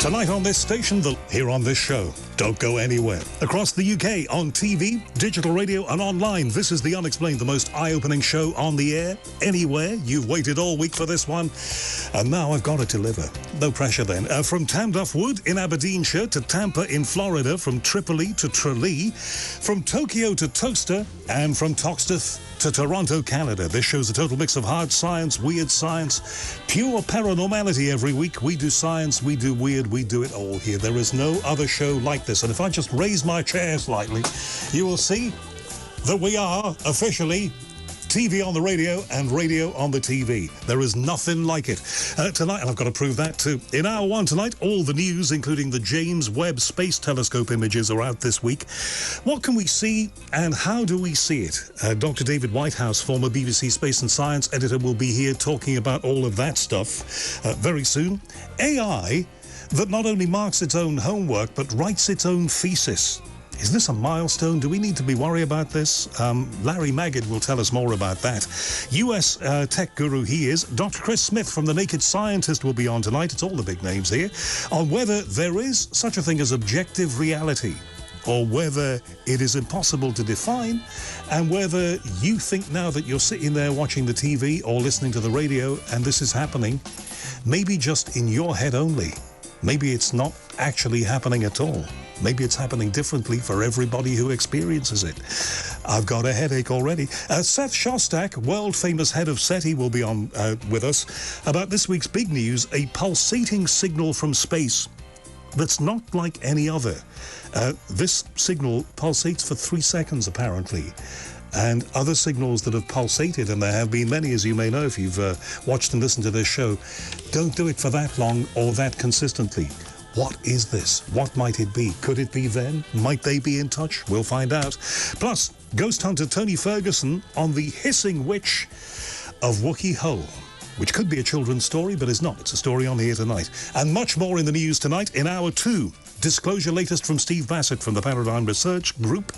Tonight on this station, here on this show. Don't go anywhere. Across the UK, on TV, digital radio and online, this is The Unexplained, the most eye-opening show on the air, anywhere. You've waited all week for this one, and now I've got to deliver. No pressure then. From Tamduff Wood in Aberdeenshire to Tampa in Florida, from Tripoli to Tralee, from Tokyo to Toaster, and from Toxteth to Toronto, Canada. This show's a total mix of hard science, weird science, pure paranormality every week. We do science, we do weird, we do it all here. There is no other show like this. And if I just raise my chair slightly, you will see that we are officially TV on the radio and radio on the TV. There is nothing like it. Tonight, and I've got to prove that too. In hour one tonight, all the news, including the James Webb Space Telescope images, are out this week. What can we see and how do we see it? Dr. David Whitehouse, former BBC Space and Science editor, will be here talking about all of that stuff very soon. AI that not only marks its own homework, but writes its own thesis. Is this a milestone? Do we need to be worried about this? Larry Maggid will tell us more about that. US tech guru he is. Dr. Chris Smith from The Naked Scientist will be on tonight. It's all the big names here. On whether there is such a thing as objective reality, or whether it is impossible to define, and whether you think now that you're sitting there watching the TV or listening to the radio and this is happening, maybe just in your head only. Maybe it's not actually happening at all. Maybe it's happening differently for everybody who experiences it. I've got a headache already. Seth Shostak, world-famous head of SETI, will be on with us about this week's big news, a pulsating signal from space that's not like any other. This signal pulsates for 3 seconds, apparently. And other signals that have pulsated, and there have been many, as you may know if you've watched and listened to this show, don't do it for that long or that consistently. What is this? What might it be? Could it be them? Might they be in touch? We'll find out. Plus, ghost hunter Tony Ferguson on the hissing witch of Wookey Hole, which could be a children's story, but is not. It's a story on here tonight. And much more in the news tonight in hour two. Disclosure latest from Steve Bassett from the Paradigm Research Group,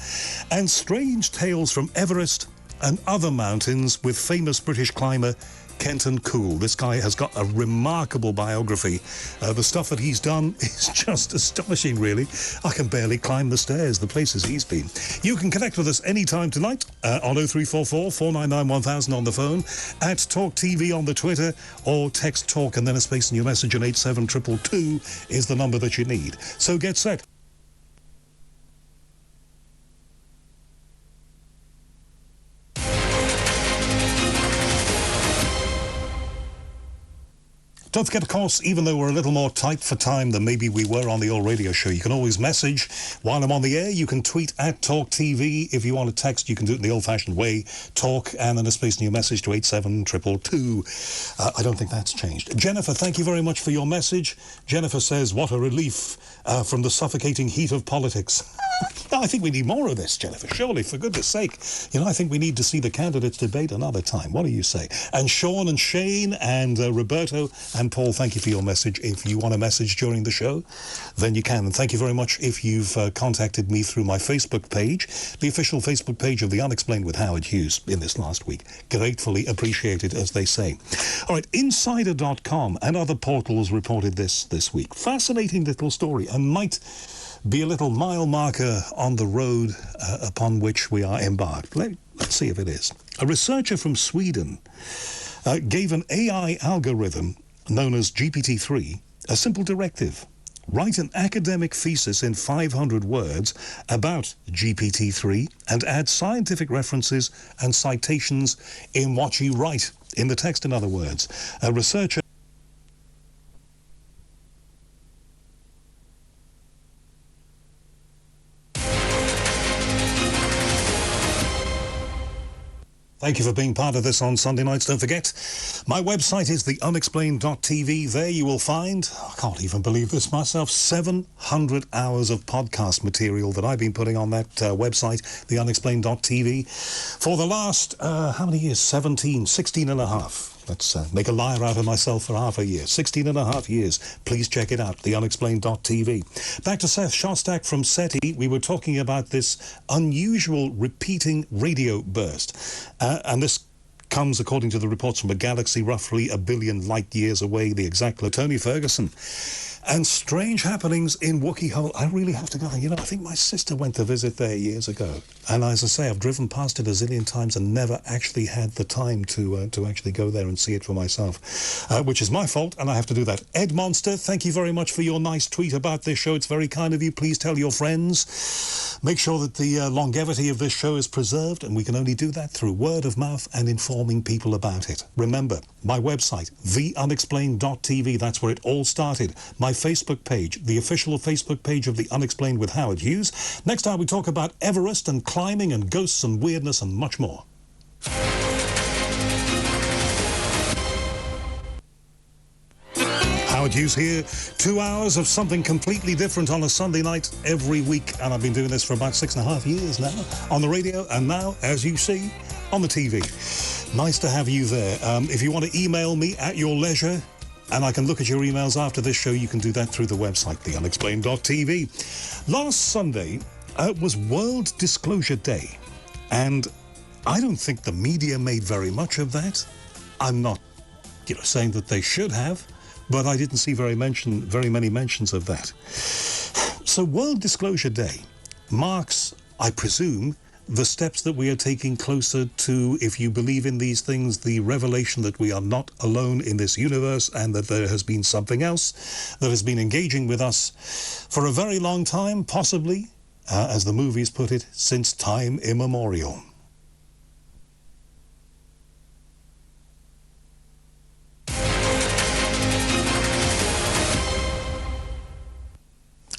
and strange tales from Everest and other mountains with famous British climber Kenton Cool. This guy has got a remarkable biography. The stuff that he's done is just astonishing, really. I can barely climb the stairs, the places he's been. You can connect with us anytime tonight on 0344 499 1000 on the phone, at Talk TV on the Twitter, or text TALK and then a space in your message, and 87222 is the number that you need. So get set. Don't forget, of course, even though we're a little more tight for time than maybe we were on the old radio show, you can always message while I'm on the air. You can tweet at Talk TV. If you want to text, you can do it in the old-fashioned way. Talk, and then a space in your message to 87222. I don't think that's changed. Jennifer, thank you very much for your message. Jennifer says, what a relief from the suffocating heat of politics. I think we need more of this, Jennifer, surely, for goodness sake. You know, I think we need to see the candidates debate another time. What do you say? And Sean and Shane and Roberto and Paul, thank you for your message. If you want a message during the show, then you can. And thank you very much if you've contacted me through my Facebook page, the official Facebook page of The Unexplained with Howard Hughes in this last week. Gratefully appreciated, as they say. All right, Insider.com and other portals reported this week. Fascinating little story, and might be a little mile marker on the road upon which we are embarked. Let's see if it is. A researcher from Sweden gave an AI algorithm known as GPT-3 a simple directive. Write an academic thesis in 500 words about GPT-3 and add scientific references and citations in what you write, in the text, in other words. A researcher Thank you for being part of this on Sunday nights. Don't forget, my website is theunexplained.tv. There you will find, I can't even believe this myself, 700 hours of podcast material that I've been putting on that website, theunexplained.tv, for the last, how many years? 16 and a half. Let's make a liar out of myself for half a year. 16 and a half years. Please check it out, theunexplained.tv. Back to Seth Shostak from SETI. We were talking about this unusual repeating radio burst. And this comes, according to the reports, from a galaxy roughly 1 billion light years away, the exact Tony Ferguson. And strange happenings in Wookey Hole. I really have to go. You know, I think my sister went to visit there years ago. And as I say, I've driven past it a zillion times and never actually had the time to actually go there and see it for myself, which is my fault, and I have to do that. Ed Monster, thank you very much for your nice tweet about this show. It's very kind of you. Please tell your friends. Make sure that the longevity of this show is preserved, and we can only do that through word of mouth and informing people about it. Remember, my website, theunexplained.tv, that's where it all started. My Facebook page, the official Facebook page of The Unexplained with Howard Hughes. Next time we talk about Everest and climbing and ghosts and weirdness and much more. Howard Hughes here. 2 hours of something completely different on a Sunday night every week, and I've been doing this for about 6.5 years now on the radio, and now, as you see, on the TV. Nice to have you there. If you want to email me at your leisure, and I can look at your emails after this show, you can do that through the website, theunexplained.tv. Last Sunday was World Disclosure Day, and I don't think the media made very much of that. I'm not, saying that they should have, but I didn't see very many mentions of that. So World Disclosure Day marks, I presume, the steps that we are taking closer to, if you believe in these things, the revelation that we are not alone in this universe and that there has been something else that has been engaging with us for a very long time, possibly, as the movies put it, since time immemorial.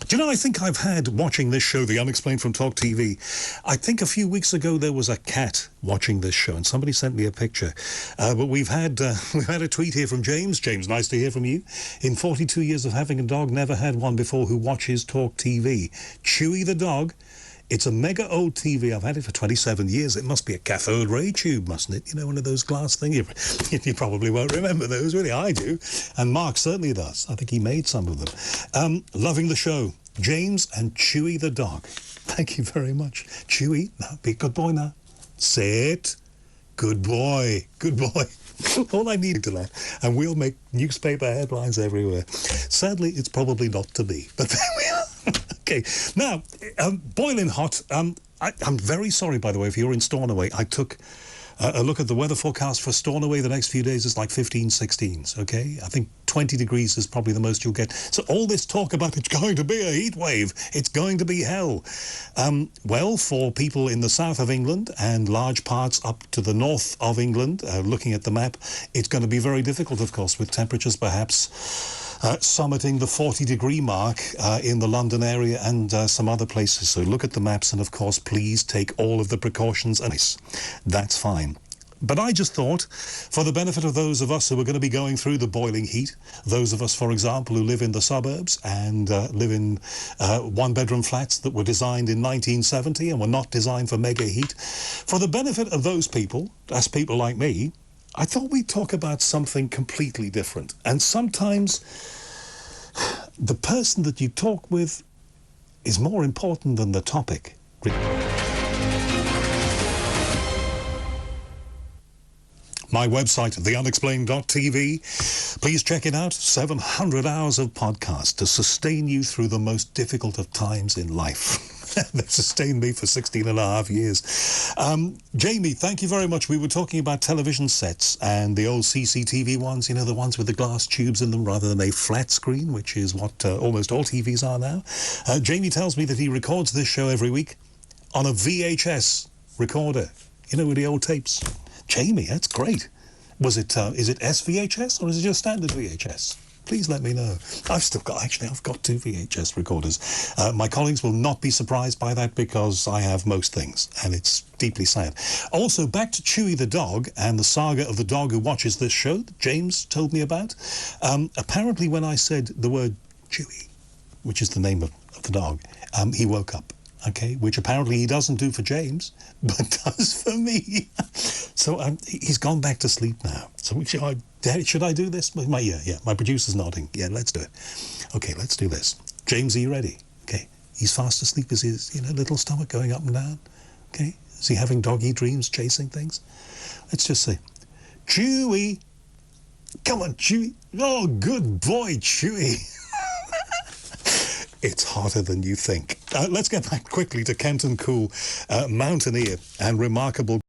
Do you know, I think I've had, watching this show, The Unexplained from Talk TV, I think a few weeks ago there was a cat watching this show, and somebody sent me a picture. But we've had a tweet here from James. James, nice to hear from you. In 42 years of having a dog, never had one before who watches Talk TV. Chewy the dog. It's a mega old TV. I've had it for 27 years. It must be a cathode ray tube, mustn't it? One of those glass things. You probably won't remember those, really. I do. And Mark certainly does. I think he made some of them. Loving the show. James and Chewy the dog. Thank you very much. Chewy, now be a good boy now. Sit. Good boy. Good boy. All I need to that. And we'll make newspaper headlines everywhere. Sadly, it's probably not to be. But there we are. Okay, now, boiling hot. I'm very sorry, by the way, if you're in Stornoway. I took a look at the weather forecast for Stornoway. The next few days is like 15, 16s, okay? I think 20 degrees is probably the most you'll get. So all this talk about it's going to be a heat wave, it's going to be hell. Well, for people in the south of England and large parts up to the north of England, looking at the map, it's going to be very difficult, of course, with temperatures perhaps summiting the 40-degree mark in the London area and some other places. So look at the maps and, of course, please take all of the precautions. And that's fine. But I just thought, for the benefit of those of us who are going to be going through the boiling heat, those of us, for example, who live in the suburbs and live in one-bedroom flats that were designed in 1970 and were not designed for mega heat, for the benefit of those people, as people like me, I thought we'd talk about something completely different. And sometimes the person that you talk with is more important than the topic. My website, theunexplained.tv. Please check it out. 700 hours of podcast to sustain you through the most difficult of times in life. They've sustained me for 16.5 years. Jamie, thank you very much. We were talking about television sets and the old CCTV ones, the ones with the glass tubes in them rather than a flat screen, which is what almost all TVs are now. Jamie tells me that he records this show every week on a VHS recorder, with the old tapes. Jamie, that's great. Is it SVHS or is it just standard VHS? Please let me know. I've got 2 VHS recorders. My colleagues will not be surprised by that because I have most things, and it's deeply sad. Also, back to Chewy the dog and the saga of the dog who watches this show that James told me about. Apparently, when I said the word Chewy, which is the name of the dog, he woke up. Okay, which apparently he doesn't do for James, but does for me. So he's gone back to sleep now. So should I do this? My producer's nodding. Yeah, let's do it. Okay, let's do this. James, are you ready? Okay, he's fast asleep. Is his little stomach going up and down? Okay, is he having doggy dreams, chasing things? Let's just say, Chewy, come on, Chewy. Oh, good boy, Chewy. it's hotter than you think. Let's get back quickly to Kenton Cool, mountaineer and remarkable